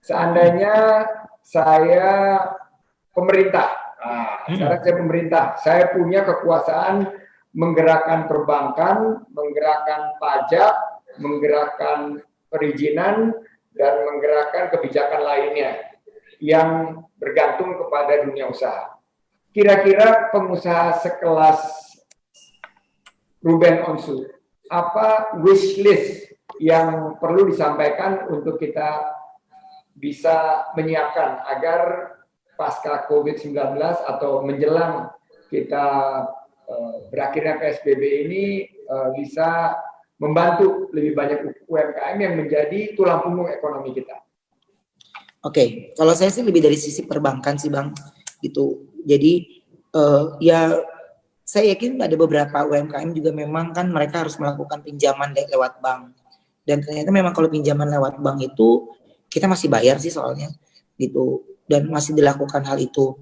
seandainya saya pemerintah, sekarang saya pemerintah, saya punya kekuasaan menggerakkan perbankan, menggerakkan pajak, menggerakkan perizinan, dan menggerakkan kebijakan lainnya yang bergantung kepada dunia usaha. Kira-kira pengusaha sekelas Ruben Onsu, apa wish list yang perlu disampaikan untuk kita bisa menyiapkan agar pasca COVID-19 atau menjelang kita berakhirnya PSBB ini bisa membantu lebih banyak UMKM yang menjadi tulang punggung ekonomi kita. Oke, kalau saya sih lebih dari sisi perbankan sih Bang, gitu. Jadi ya saya yakin ada beberapa UMKM juga memang kan mereka harus melakukan pinjaman lewat bank. Dan ternyata memang kalau pinjaman lewat bank itu kita masih bayar sih soalnya, gitu. Dan masih dilakukan hal itu.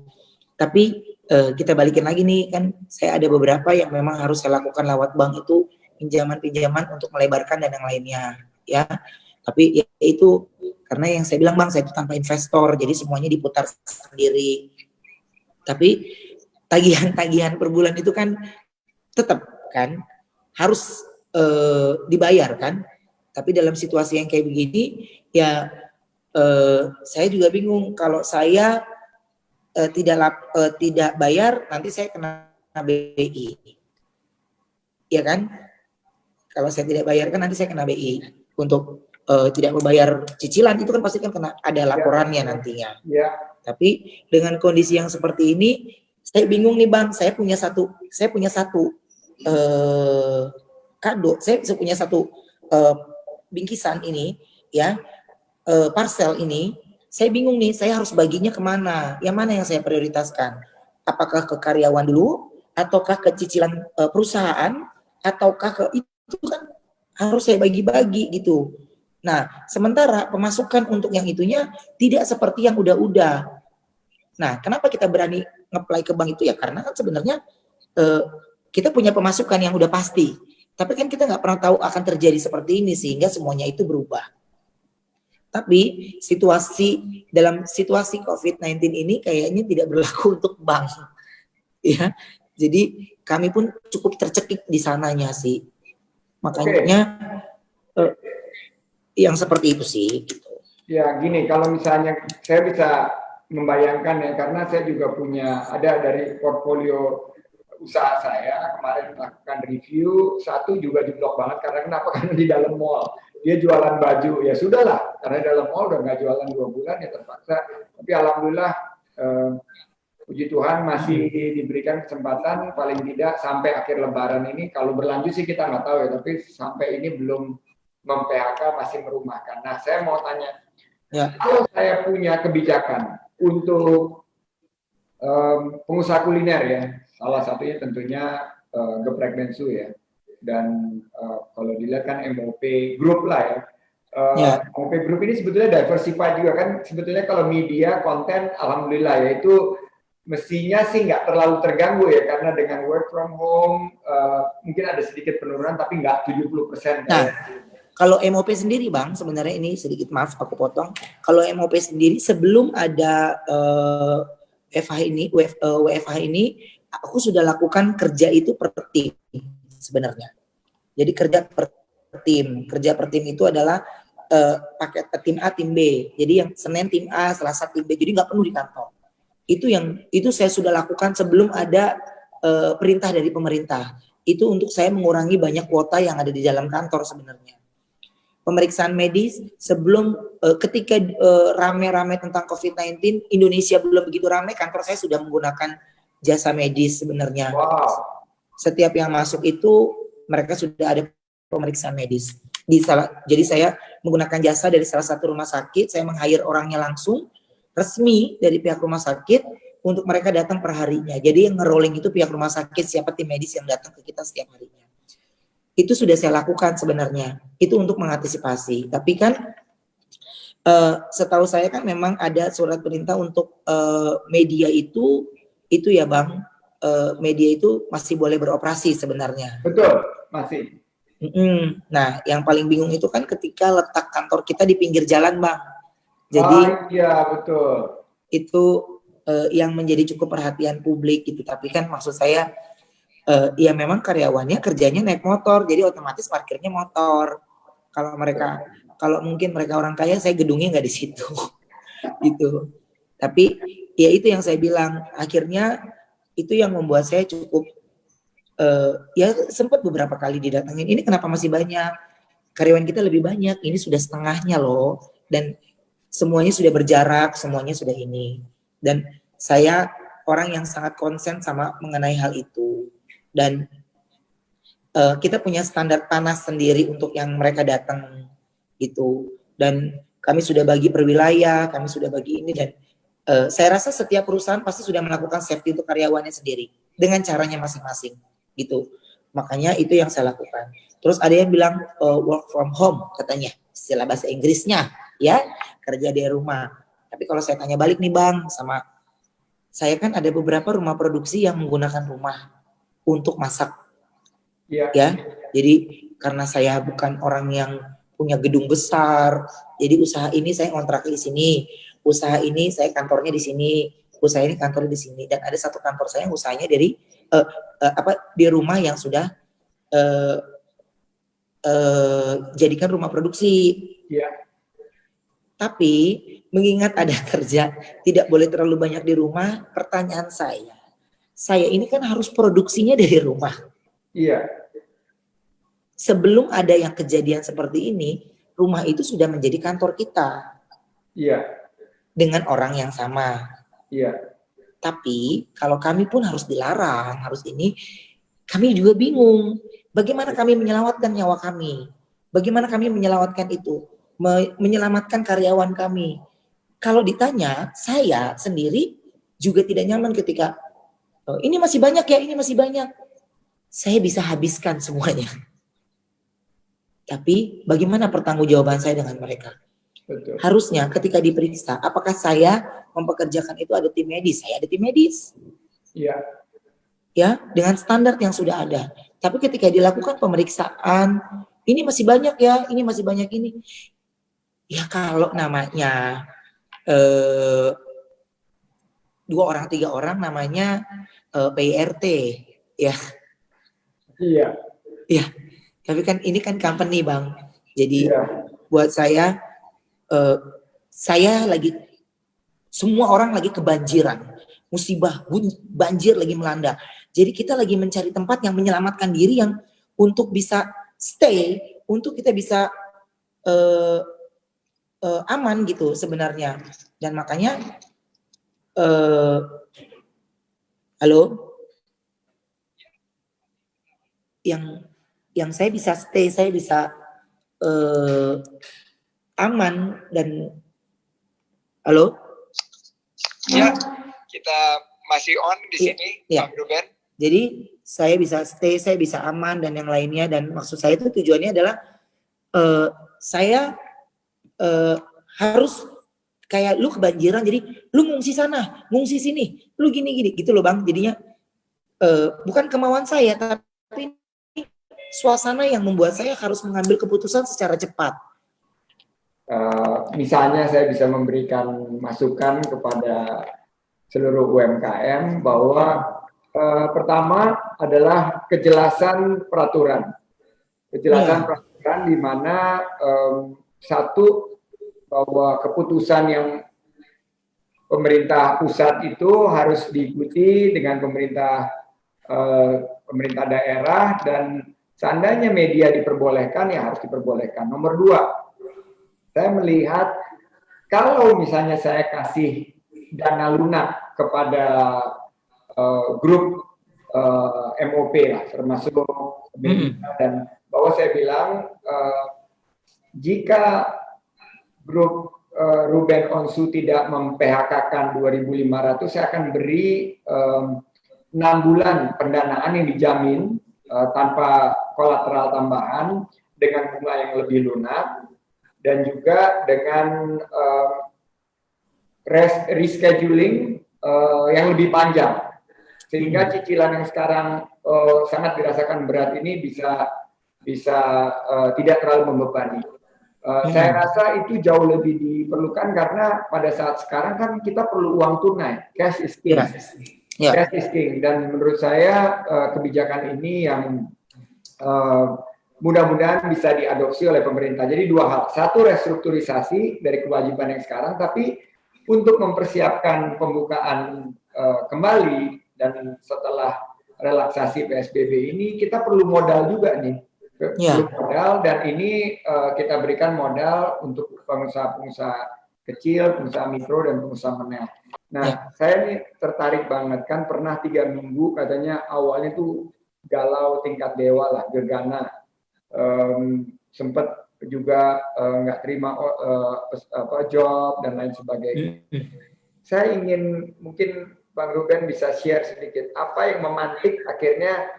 Tapi kita balikin lagi nih kan, saya ada beberapa yang memang harus saya lakukan lewat bank itu pinjaman-pinjaman untuk melebarkan dan yang lainnya, ya. Tapi ya itu karena yang saya bilang Bang, saya itu tanpa investor, jadi semuanya diputar sendiri. Tapi tagihan-tagihan per bulan itu kan tetap kan harus dibayar kan. Tapi dalam situasi yang kayak begini, ya saya juga bingung kalau saya tidak bayar, nanti saya kena BI, ya kan? Kalau saya tidak bayar kan nanti saya kena BI untuk tidak membayar cicilan, itu kan pasti kan kena ada laporannya nantinya. Ya. Tapi dengan kondisi yang seperti ini, saya bingung nih Bang. Saya punya satu kado, saya punya satu bingkisan ini, ya, parcel ini. Saya bingung nih, saya harus baginya kemana? Yang mana yang saya prioritaskan? Apakah ke karyawan dulu, ataukah ke cicilan perusahaan, ataukah ke itu kan harus saya bagi-bagi gitu. Nah, sementara pemasukan untuk yang itunya tidak seperti yang udah-udah. Nah, kenapa kita berani nge-apply ke bank itu ya? Karena kan sebenarnya kita punya pemasukan yang udah pasti. Tapi kan kita nggak pernah tahu akan terjadi seperti ini sehingga semuanya itu berubah. Tapi dalam situasi COVID-19 ini kayaknya tidak berlaku untuk bank. Ya, jadi kami pun cukup tercekik di sananya sih. Makanya yang seperti itu sih. Gitu. Ya gini, kalau misalnya saya bisa membayangkan ya, karena saya juga ada dari portfolio usaha saya kemarin melakukan review, satu juga diblok banget karena kenapa? Karena di dalam mall dia jualan baju, ya sudahlah karena dalam mall udah nggak jualan 2 bulan ya terpaksa. Tapi alhamdulillah puji Tuhan masih diberikan kesempatan paling tidak sampai akhir Lebaran ini. Kalau berlanjut sih kita nggak tahu ya, tapi sampai ini belum mem-PHK, masih merumahkan. Nah, saya mau tanya, kalau saya punya kebijakan untuk pengusaha kuliner ya, salah satunya tentunya Geprek Densu ya, dan kalau dilihat kan MOP Group lah ya. MOP Group ini sebetulnya diversified juga kan, sebetulnya kalau media konten alhamdulillah ya itu mestinya sih nggak terlalu terganggu ya, karena dengan work from home mungkin ada sedikit penurunan tapi nggak 70%. Nah, kalau MOP sendiri Bang, sebenarnya ini sedikit maaf aku potong. Kalau MOP sendiri sebelum ada WFH ini, aku sudah lakukan kerja itu per tim sebenarnya. Jadi kerja per tim itu adalah paket tim A, tim B. Jadi yang Senin tim A, Selasa tim B. Jadi nggak penuh di kantor. Itu saya sudah lakukan sebelum ada perintah dari pemerintah. Itu untuk saya mengurangi banyak kuota yang ada di dalam kantor sebenarnya. Pemeriksaan medis sebelum ketika rame-rame tentang COVID-19, Indonesia belum begitu rame, kantor saya sudah menggunakan jasa medis sebenarnya. Wow. Setiap yang masuk itu mereka sudah ada pemeriksaan medis. Jadi saya menggunakan jasa dari salah satu rumah sakit, saya meng-hire orangnya langsung, resmi dari pihak rumah sakit untuk mereka datang per harinya. Jadi yang nge-rolling itu pihak rumah sakit, siapa tim medis yang datang ke kita setiap harinya. Itu sudah saya lakukan sebenarnya. Itu untuk mengantisipasi. Tapi kan setahu saya kan memang ada surat perintah untuk media itu ya Bang, media itu masih boleh beroperasi sebenarnya. Betul, masih. Nah, yang paling bingung itu kan ketika letak kantor kita di pinggir jalan Bang. Jadi iya betul. itu yang menjadi cukup perhatian publik gitu. Tapi kan maksud saya ya memang karyawannya kerjanya naik motor, jadi otomatis parkirnya motor. Kalau mungkin mereka orang kaya, saya gedungnya nggak di situ, gitu. Tapi ya itu yang saya bilang, akhirnya itu yang membuat saya cukup ya sempat beberapa kali didatengin. Ini kenapa masih banyak? Karyawan kita lebih banyak. Ini sudah setengahnya loh, dan semuanya sudah berjarak, semuanya sudah ini. Dan saya orang yang sangat konsen sama mengenai hal itu. Dan kita punya standar panas sendiri untuk yang mereka datang gitu. Dan kami sudah bagi per wilayah, kami sudah bagi ini, dan saya rasa setiap perusahaan pasti sudah melakukan safety untuk karyawannya sendiri dengan caranya masing-masing gitu. Makanya itu yang saya lakukan. Terus ada yang bilang work from home katanya, istilah bahasa Inggrisnya ya, kerja dari rumah. Tapi kalau saya tanya balik nih Bang, sama saya kan ada beberapa rumah produksi yang menggunakan rumah untuk masak. Iya. Ya, jadi karena saya bukan orang yang punya gedung besar, jadi usaha ini saya ngontrak di sini, usaha ini saya kantornya di sini, usaha ini kantornya di sini, dan ada satu kantor saya yang usahanya dari di rumah yang sudah jadikan rumah produksi. Iya. Tapi mengingat ada kerja tidak boleh terlalu banyak di rumah, pertanyaan saya ini kan harus produksinya dari rumah. Iya. Sebelum ada yang kejadian seperti ini, rumah itu sudah menjadi kantor kita. Iya. Dengan orang yang sama. Iya. Tapi kalau kami pun harus dilarang, harus ini, kami juga bingung. Bagaimana kami menyelamatkan nyawa kami? Bagaimana kami menyelamatkan itu? Menyelamatkan karyawan kami. Kalau ditanya, saya sendiri juga tidak nyaman ketika ini masih banyak ya, ini masih banyak. Saya bisa habiskan semuanya. Tapi bagaimana pertanggungjawaban saya dengan mereka? Betul. Harusnya ketika diperiksa, apakah saya mempekerjakan itu ada tim medis? Saya ada tim medis. Iya. Ya, dengan standar yang sudah ada. Tapi ketika dilakukan pemeriksaan, ini masih banyak ya, ini masih banyak ini. Ya kalau namanya 2 orang, 3 orang namanya PIRT, ya. Iya. Ya, tapi kan ini kan company Bang. Jadi buat saya lagi, semua orang lagi kebanjiran, musibah, banjir lagi melanda. Jadi kita lagi mencari tempat yang menyelamatkan diri yang untuk bisa stay, untuk kita bisa aman gitu sebenarnya. Dan makanya halo, yang saya bisa stay, saya bisa aman dan halo. Ya, kita masih on di sini, ya. Bang Ruben. Jadi saya bisa stay, saya bisa aman dan yang lainnya. Dan maksud saya itu tujuannya adalah saya harus kayak lu kebanjiran, jadi lu ngungsi sana, ngungsi sini, lu gini-gini gitu loh Bang. Jadinya bukan kemauan saya, tapi suasana yang membuat saya harus mengambil keputusan secara cepat. Misalnya saya bisa memberikan masukan kepada seluruh UMKM bahwa pertama adalah kejelasan peraturan. Kejelasan peraturan di mana satu, bahwa keputusan yang pemerintah pusat itu harus diikuti dengan pemerintah daerah, dan seandainya media diperbolehkan ya harus diperbolehkan. Nomor 2, saya melihat kalau misalnya saya kasih dana lunak kepada grup MOP lah, termasuk media, dan bahwa saya bilang jika grup Ruben Onsu tidak mem-PHK-kan 2.500, saya akan beri 6 bulan pendanaan yang dijamin tanpa kolateral tambahan dengan bunga yang lebih lunak, dan juga dengan rescheduling yang lebih panjang, sehingga cicilan yang sekarang sangat dirasakan berat ini bisa tidak terlalu membebani. Saya rasa itu jauh lebih diperlukan karena pada saat sekarang kan kita perlu uang tunai, cash is king. Cash is king. Dan menurut saya kebijakan ini yang mudah-mudahan bisa diadopsi oleh pemerintah. Jadi dua hal, satu restrukturisasi dari kewajiban yang sekarang, tapi untuk mempersiapkan pembukaan kembali dan setelah relaksasi PSBB ini kita perlu modal juga nih. Modal, dan ini kita berikan modal untuk pengusaha-pengusaha kecil, pengusaha mikro, dan pengusaha menengah. Nah, saya nih tertarik banget, kan pernah 3 minggu katanya awalnya tuh galau tingkat dewa lah, gegana, sempat juga nggak terima job dan lain sebagainya. Saya ingin mungkin Bang Ruben bisa share sedikit apa yang memantik akhirnya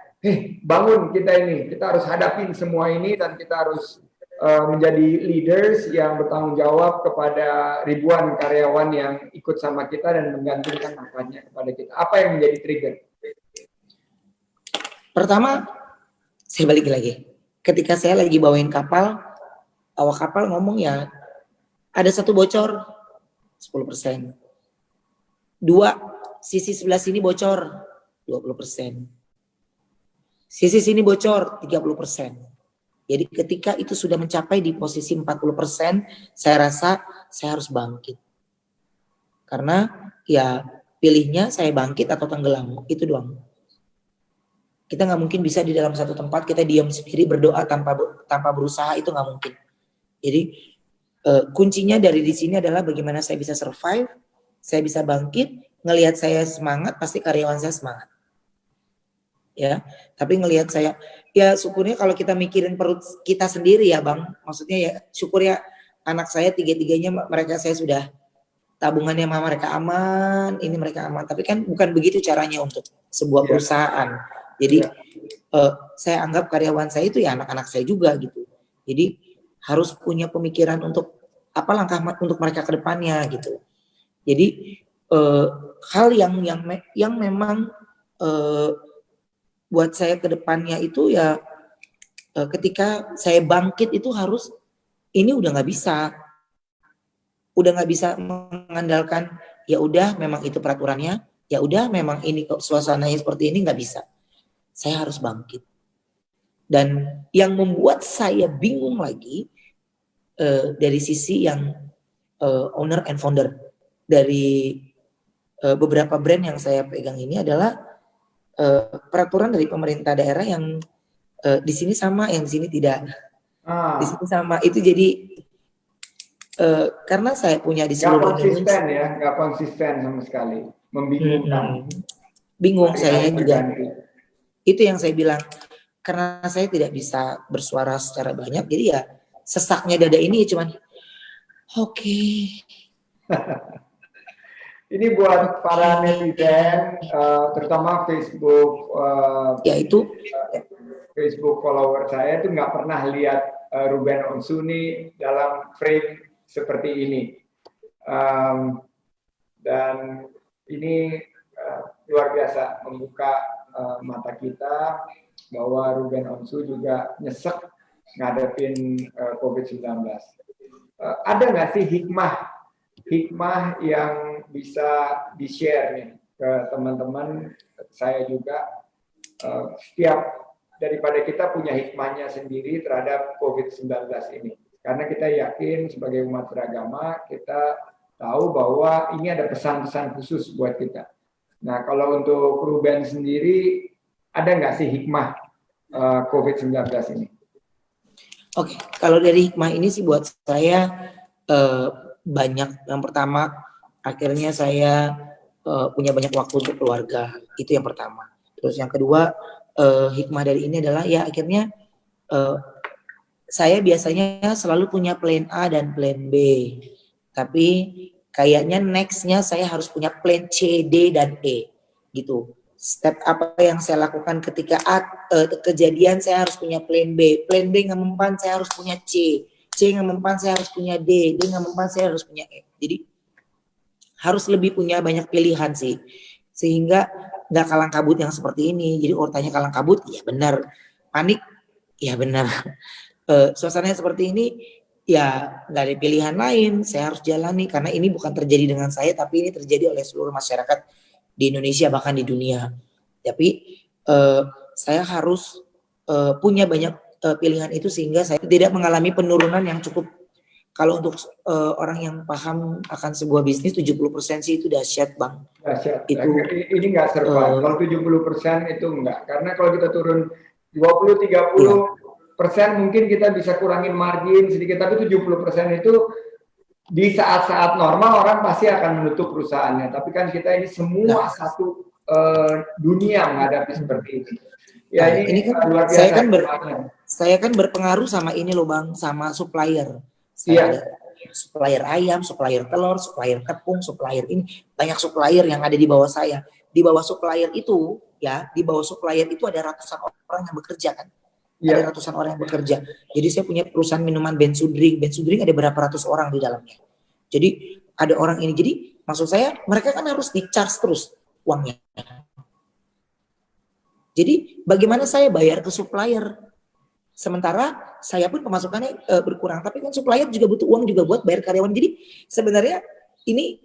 bangun kita ini, kita harus hadapin semua ini dan kita harus menjadi leaders yang bertanggung jawab kepada ribuan karyawan yang ikut sama kita dan menggantungkan nafasnya kepada kita. Apa yang menjadi trigger? Pertama, saya balik lagi. Ketika saya lagi bawain kapal, awak kapal ngomong ya, ada satu bocor 10%. 2, sisi sebelah sini bocor 20%. Sisi sini bocor 30%. Jadi ketika itu sudah mencapai di posisi 40%, saya rasa saya harus bangkit. Karena ya pilihnya saya bangkit atau tenggelam, itu doang. Kita nggak mungkin bisa di dalam satu tempat kita diam sendiri berdoa tanpa berusaha, itu nggak mungkin. Jadi kuncinya dari di sini adalah bagaimana saya bisa survive, saya bisa bangkit, ngelihat saya semangat, pasti karyawan saya semangat. Ya, tapi ngelihat saya, ya syukurnya kalau kita mikirin perut kita sendiri ya Bang, maksudnya ya syukur ya anak saya tiga-tiganya mereka saya sudah tabungannya sama mereka aman, ini mereka aman, tapi kan bukan begitu caranya untuk sebuah perusahaan. Jadi saya anggap karyawan saya itu ya anak-anak saya juga gitu. Jadi harus punya pemikiran untuk apa langkah untuk mereka ke depannya gitu. Jadi hal yang memang buat saya ke depannya itu ya ketika saya bangkit itu harus, ini udah nggak bisa mengandalkan ya udah memang itu peraturannya, ya udah memang ini suasananya seperti ini, nggak bisa. Saya harus bangkit. Dan yang membuat saya bingung lagi dari sisi yang owner and founder dari beberapa brand yang saya pegang ini adalah peraturan dari pemerintah daerah yang di sini sama, yang di sini tidak. Di sini sama, itu jadi karena saya punya di seluruh Indonesia. Nggak konsisten sama sekali, membingungkan. Bingung saya juga. Itu yang saya bilang, karena saya tidak bisa bersuara secara banyak, jadi ya sesaknya dada ini cuman oke. Ini buat para netizen, terutama Facebook, Facebook follower saya itu nggak pernah lihat Ruben Onsuni dalam frame seperti ini, dan ini luar biasa membuka mata kita bahwa Ruben Onsu juga nyesek ngadepin COVID-19. Ada nggak sih hikmah yang bisa di-share nih ke teman-teman, saya juga, setiap daripada kita punya hikmahnya sendiri terhadap COVID-19 ini. Karena kita yakin sebagai umat beragama, kita tahu bahwa ini ada pesan-pesan khusus buat kita. Nah, kalau untuk Ruben sendiri, ada nggak sih hikmah COVID-19 ini? Oke, kalau dari hikmah ini sih buat saya banyak. Yang pertama, akhirnya saya punya banyak waktu untuk keluarga, itu yang pertama. Terus yang kedua, hikmah dari ini adalah ya akhirnya saya biasanya selalu punya plan A dan plan B, tapi kayaknya nextnya saya harus punya plan C, D, dan E gitu. Step apa yang saya lakukan ketika kejadian, saya harus punya plan B nggak mempan saya harus punya C nggak mempan saya harus punya D nggak mempan saya harus punya E. Jadi harus lebih punya banyak pilihan sih, sehingga nggak kalang kabut yang seperti ini. Jadi ortanya kalang kabut, ya benar. Panik, ya benar. Suasananya seperti ini, ya nggak ada pilihan lain, saya harus jalani karena ini bukan terjadi dengan saya, tapi ini terjadi oleh seluruh masyarakat di Indonesia bahkan di dunia. Tapi saya harus punya banyak pilihan itu sehingga saya tidak mengalami penurunan yang cukup. Kalau untuk orang yang paham akan sebuah bisnis 70% sih itu dahsyat Bang. Dahsyat. Itu Ini nggak survive. Kalau 70% itu enggak. Karena kalau kita turun 20-30% mungkin kita bisa kurangin margin sedikit, tapi 70% itu di saat-saat normal orang pasti akan menutup perusahaannya. Tapi kan kita ini semua satu dunia menghadapi seperti ini. Ya ini kan luar biasa. Saya kan berpengaruh sama ini loh Bang, sama supplier. Saya ada supplier ayam, supplier telur, supplier tepung, supplier ini, banyak supplier yang ada di bawah saya. Di bawah supplier itu ya, di bawah supplier itu ada ratusan orang yang bekerja kan. Ada ratusan orang yang bekerja. Jadi saya punya perusahaan minuman Bensudrink. Bensudrink ada berapa ratus orang di dalamnya. Jadi ada orang ini. Jadi maksud saya mereka kan harus di-charge terus uangnya. Jadi bagaimana saya bayar ke supplier? Sementara saya pun pemasukannya berkurang, tapi kan supplier juga butuh uang juga buat bayar karyawan. Jadi sebenarnya ini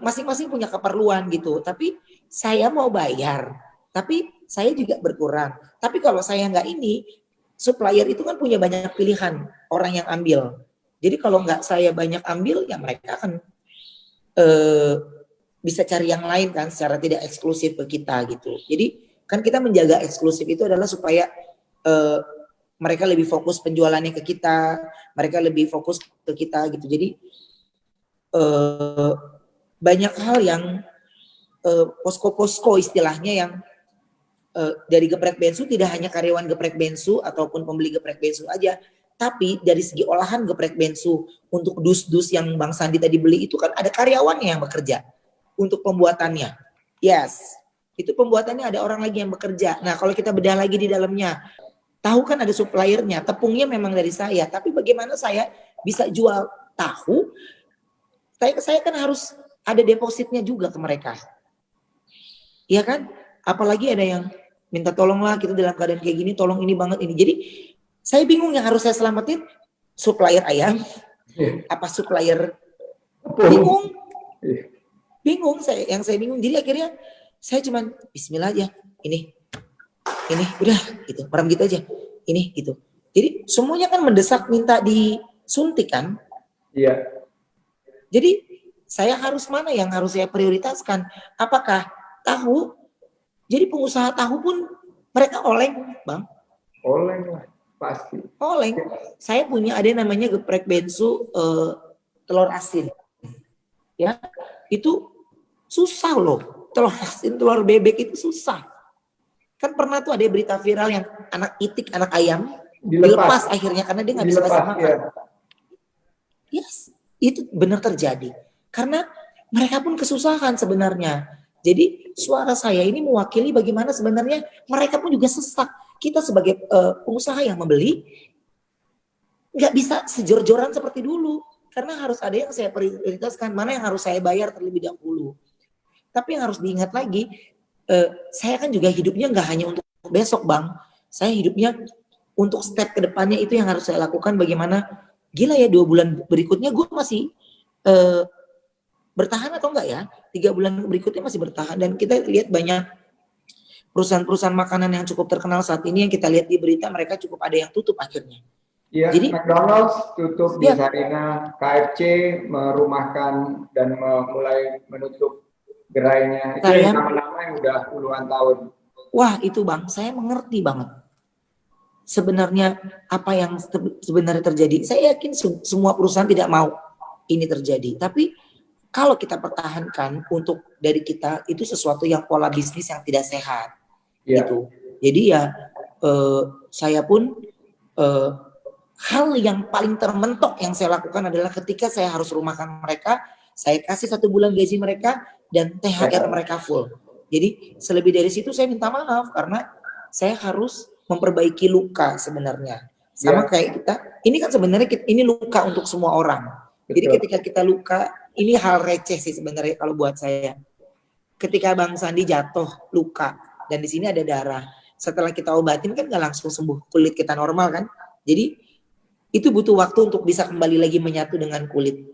masing-masing punya keperluan gitu. Tapi saya mau bayar, tapi saya juga berkurang. Tapi kalau saya nggak ini, supplier itu kan punya banyak pilihan orang yang ambil. Jadi kalau nggak saya banyak ambil, ya mereka akan bisa cari yang lain kan, secara tidak eksklusif ke kita gitu. Jadi kan kita menjaga eksklusif itu adalah supaya mereka lebih fokus penjualannya ke kita, mereka lebih fokus ke kita gitu. Jadi banyak hal yang posko-posko istilahnya yang dari Geprek Bensu tidak hanya karyawan Geprek Bensu ataupun pembeli Geprek Bensu aja, tapi dari segi olahan Geprek Bensu untuk dus-dus yang Bang Sandi tadi beli itu kan ada karyawannya yang bekerja untuk pembuatannya. Yes, itu pembuatannya ada orang lagi yang bekerja. Nah kalau kita bedah lagi di dalamnya, tahu kan ada suppliernya, tepungnya memang dari saya, tapi bagaimana saya bisa jual tahu? Saya kan harus ada depositnya juga ke mereka. Iya kan? Apalagi ada yang minta tolonglah kita dalam keadaan kayak gini, tolong ini banget ini. Jadi saya bingung yang harus saya selamatin supplier ayam, apa supplier bingung. Bingung saya bingung. Jadi akhirnya saya cuman bismillah aja. Ini udah gitu, merem gitu aja. Ini gitu. Jadi semuanya kan mendesak minta disuntik kan? Iya. Jadi saya harus mana yang harus saya prioritaskan? Apakah tahu? Jadi pengusaha tahu pun mereka oleng, Bang. Oleng lah, pasti. Oleng. Saya punya ada namanya Geprek Bensu telur asin. Ya, itu susah loh. Telur asin, telur bebek itu susah. Kan pernah tuh ada berita viral yang anak itik, anak ayam dilepas akhirnya karena dia nggak bisa kasih makan. Ya. Yes, itu benar terjadi. Karena mereka pun kesusahan sebenarnya. Jadi suara saya ini mewakili bagaimana sebenarnya mereka pun juga sesak. Kita sebagai pengusaha yang membeli nggak bisa sejor-joran seperti dulu. Karena harus ada yang saya prioritaskan, mana yang harus saya bayar terlebih dahulu. Tapi yang harus diingat lagi, saya kan juga hidupnya nggak hanya untuk besok Bang. Saya hidupnya untuk step kedepannya itu yang harus saya lakukan bagaimana, gila ya 2 bulan berikutnya gue masih bertahan atau enggak ya? 3 bulan berikutnya masih bertahan. Dan kita lihat banyak perusahaan-perusahaan makanan yang cukup terkenal saat ini yang kita lihat di berita mereka cukup ada yang tutup akhirnya. Iya, jadi McDonald's tutup di Sarina, KFC merumahkan dan mulai menutup gerainya. Itu yang nama-nama yang udah puluhan tahun. Wah itu Bang, saya mengerti banget. Sebenarnya apa yang sebenarnya terjadi. Saya yakin semua perusahaan tidak mau ini terjadi. Tapi kalau kita pertahankan untuk dari kita itu sesuatu yang pola bisnis yang tidak sehat. Gitu. Jadi ya saya pun hal yang paling termentok yang saya lakukan adalah ketika saya harus rumahkan mereka, saya kasih 1 bulan gaji mereka dan THR mereka full. Jadi selebih dari situ saya minta maaf karena saya harus memperbaiki luka sebenarnya. Sama kayak kita, ini kan sebenarnya ini luka untuk semua orang. Jadi ketika kita luka, ini hal receh sih sebenarnya kalau buat saya. Ketika Bang Sandi jatuh luka dan di sini ada darah, setelah kita obatin kan nggak langsung sembuh, kulit kita normal kan. Jadi itu butuh waktu untuk bisa kembali lagi menyatu dengan kulit.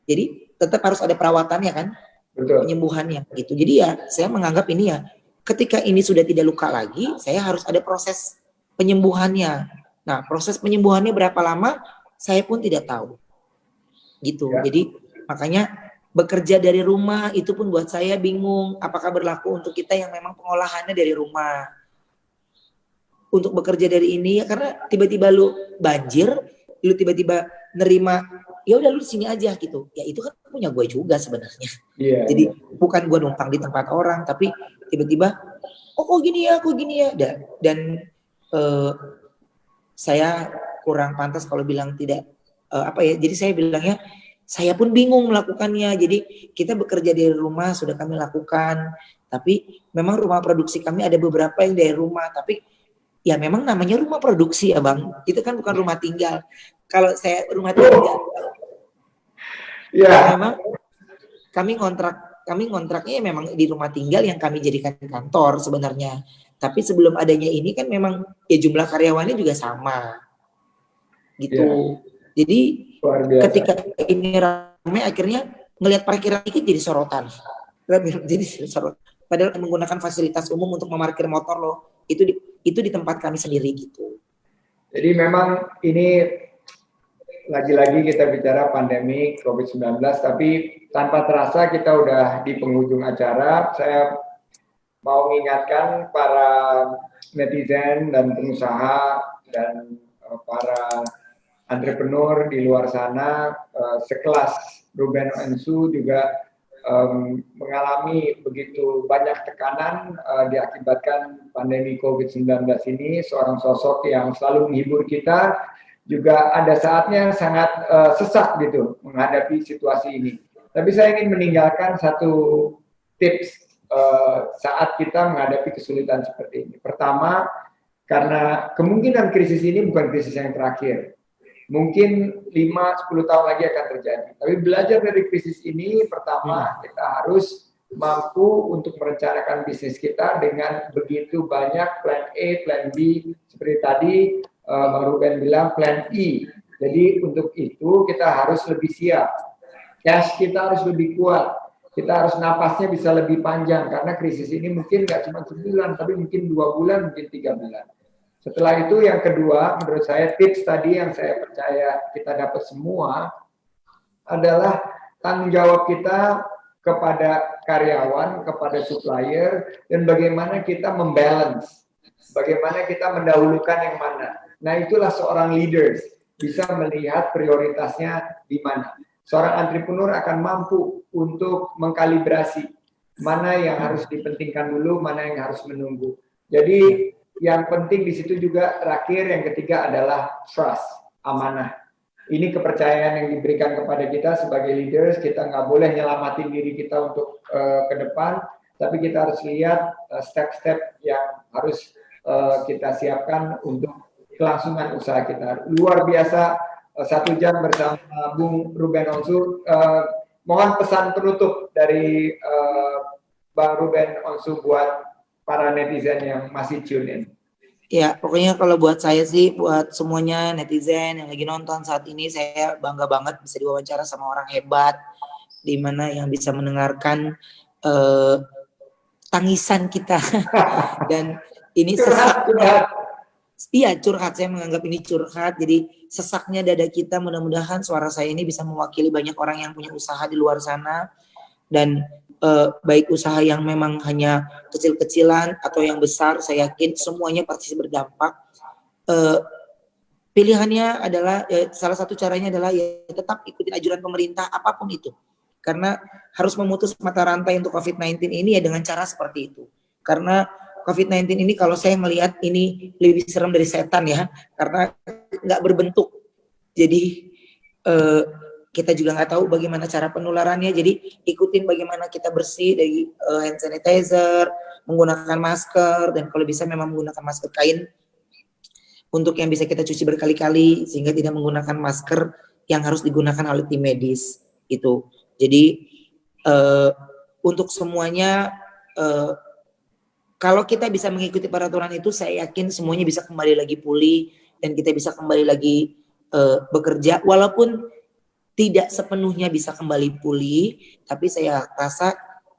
Jadi tetap harus ada perawatannya kan, Betul. penyembuhannya gitu. Jadi ya saya menganggap ini ya, ketika ini sudah tidak luka lagi, saya harus ada proses penyembuhannya. Nah, proses penyembuhannya berapa lama, saya pun tidak tahu. Gitu. Ya. Jadi makanya bekerja dari rumah itu pun buat saya bingung. Apakah berlaku untuk kita yang memang pengolahannya dari rumah? Untuk bekerja dari ini ya, karena tiba-tiba lu banjir, lu tiba-tiba nerima, ya udah lu di sini aja gitu. Ya itu kan punya gue juga sebenarnya. Iya. Jadi bukan gue numpang di tempat orang, tapi tiba-tiba, oh kok gini ya, dan saya kurang pantas kalau bilang tidak jadi saya bilangnya saya pun bingung melakukannya. Jadi kita bekerja dari rumah sudah kami lakukan, tapi memang rumah produksi kami ada beberapa yang dari rumah, tapi ya memang namanya rumah produksi ya Bang, itu kan bukan rumah tinggal. Kalau saya rumah tinggal, ya memang kami kontraknya memang di rumah tinggal yang kami jadikan kantor sebenarnya. Tapi sebelum adanya ini kan memang ya jumlah karyawannya juga sama, gitu. Ya. Jadi ketika ini ramai akhirnya ngelihat parkiran dikit jadi sorotan. Jadi sorotan. Padahal menggunakan fasilitas umum untuk memarkir motor loh, itu di tempat kami sendiri gitu. Jadi memang ini lagi-lagi kita bicara pandemi COVID-19, tapi tanpa terasa kita udah di penghujung acara. Saya mau mengingatkan para netizen dan pengusaha dan para entrepreneur di luar sana, sekelas Ruben Onsu juga mengalami begitu banyak tekanan diakibatkan pandemi COVID-19 ini. Seorang sosok yang selalu menghibur kita, juga ada saatnya sangat sesak gitu menghadapi situasi ini. Tapi saya ingin meninggalkan satu tips saat kita menghadapi kesulitan seperti ini. Pertama, karena kemungkinan krisis ini bukan krisis yang terakhir. Mungkin 5-10 tahun lagi akan terjadi. Tapi belajar dari krisis ini, pertama kita harus mampu untuk merencanakan bisnis kita dengan begitu banyak plan A, plan B. Seperti tadi Bang Ruben bilang plan E. Jadi untuk itu kita harus lebih siap. Cash kita harus lebih kuat. Kita harus napasnya bisa lebih panjang. Karena krisis ini mungkin nggak cuma sebulan, tapi mungkin 2 bulan, mungkin 3 bulan. Setelah itu yang kedua, menurut saya tips tadi yang saya percaya kita dapat semua adalah tanggung jawab kita kepada karyawan, kepada supplier, dan bagaimana kita membalance, bagaimana kita mendahulukan yang mana. Nah itulah seorang leaders, bisa melihat prioritasnya di mana. Seorang entrepreneur akan mampu untuk mengkalibrasi mana yang harus dipentingkan dulu, mana yang harus menunggu. Jadi yang penting di situ juga terakhir, yang ketiga adalah trust, amanah. Ini kepercayaan yang diberikan kepada kita sebagai leaders. Kita nggak boleh nyelamatin diri kita untuk ke depan, tapi kita harus lihat step-step yang harus kita siapkan untuk kelangsungan usaha kita. Luar biasa 1 jam bersama Bung Ruben Onsu. Mohon pesan penutup dari Bang Ruben Onsu buat para netizen yang masih tune in. Ya, pokoknya kalau buat saya sih, buat semuanya netizen yang lagi nonton saat ini, saya bangga banget bisa diwawancara sama orang hebat, di mana yang bisa mendengarkan tangisan kita. Dan ini sesaknya, iya curhat, saya menganggap ini curhat, jadi sesaknya dada kita, mudah-mudahan suara saya ini bisa mewakili banyak orang yang punya usaha di luar sana, dan baik usaha yang memang hanya kecil-kecilan atau yang besar, saya yakin semuanya pasti berdampak. Pilihannya adalah salah satu caranya adalah ya tetap ikuti anjuran pemerintah apapun itu, karena harus memutus mata rantai untuk COVID-19 ini ya dengan cara seperti itu. Karena COVID-19 ini kalau saya melihat ini lebih serem dari setan ya, karena nggak berbentuk. Jadi kita juga nggak tahu bagaimana cara penularannya, jadi ikutin bagaimana kita bersih dari hand sanitizer, menggunakan masker, dan kalau bisa memang menggunakan masker kain untuk yang bisa kita cuci berkali-kali, sehingga tidak menggunakan masker yang harus digunakan oleh tim medis itu. Jadi untuk semuanya, kalau kita bisa mengikuti peraturan itu, saya yakin semuanya bisa kembali lagi pulih dan kita bisa kembali lagi bekerja, walaupun tidak sepenuhnya bisa kembali pulih, tapi saya rasa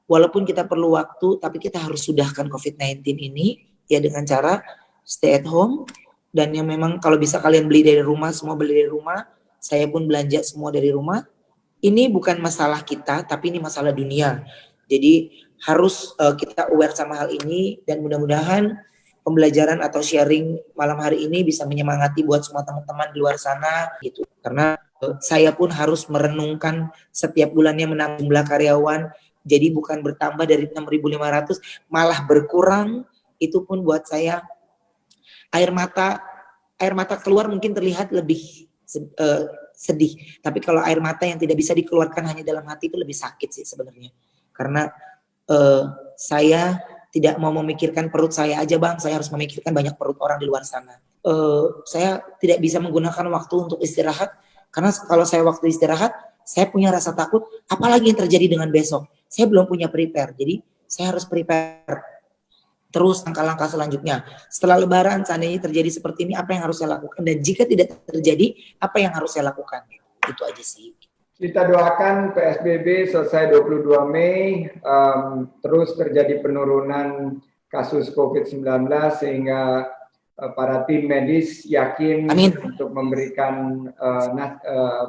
walaupun kita perlu waktu, tapi kita harus sudahkan COVID-19 ini ya dengan cara stay at home, dan yang memang kalau bisa kalian beli dari rumah, semua beli dari rumah, saya pun belanja semua dari rumah. Ini bukan masalah kita, tapi ini masalah dunia. Jadi harus kita aware sama hal ini, dan mudah-mudahan pembelajaran atau sharing malam hari ini bisa menyemangati buat semua teman-teman di luar sana gitu. Karena saya pun harus merenungkan setiap bulannya menambah jumlah karyawan, jadi bukan bertambah dari 6.500 malah berkurang. Itu pun buat saya air mata keluar mungkin terlihat lebih sedih, tapi kalau air mata yang tidak bisa dikeluarkan hanya dalam hati itu lebih sakit sih sebenarnya. Karena saya tidak mau memikirkan perut saya aja Bang, saya harus memikirkan banyak perut orang di luar sana. Saya tidak bisa menggunakan waktu untuk istirahat, karena kalau saya waktu istirahat, saya punya rasa takut, apalagi yang terjadi dengan besok. Saya belum punya prepare, jadi saya harus prepare terus langkah-langkah selanjutnya. Setelah Lebaran, seandainya terjadi seperti ini, apa yang harus saya lakukan? Dan jika tidak terjadi, apa yang harus saya lakukan? Itu aja sih. Kita doakan PSBB selesai 22 Mei, terus terjadi penurunan kasus COVID-19 sehingga para tim medis yakin untuk memberikan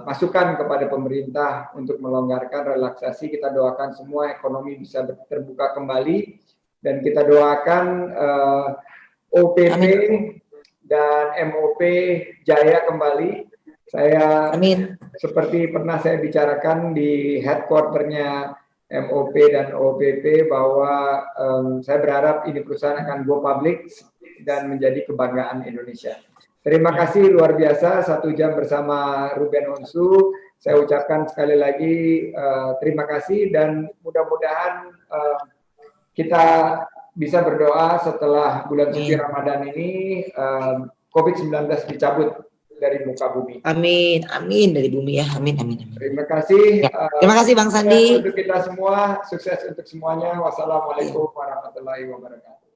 masukan kepada pemerintah untuk melonggarkan relaksasi. Kita doakan semua ekonomi bisa terbuka kembali, dan kita doakan OPP dan MOP jaya kembali. Saya seperti pernah saya bicarakan di headquarternya MOP dan OPP bahwa saya berharap ini perusahaan akan go public dan menjadi kebanggaan Indonesia. Terima kasih luar biasa, 1 jam bersama Ruben Onsu. Saya ucapkan sekali lagi terima kasih, dan mudah-mudahan kita bisa berdoa setelah bulan suci Ramadan ini COVID-19 dicabut dari muka bumi. Amin, amin dari bumi ya, amin, amin, amin. Terima kasih. Terima kasih Bang Sandi. Untuk kita semua, sukses untuk semuanya. Wassalamualaikum warahmatullahi wabarakatuh.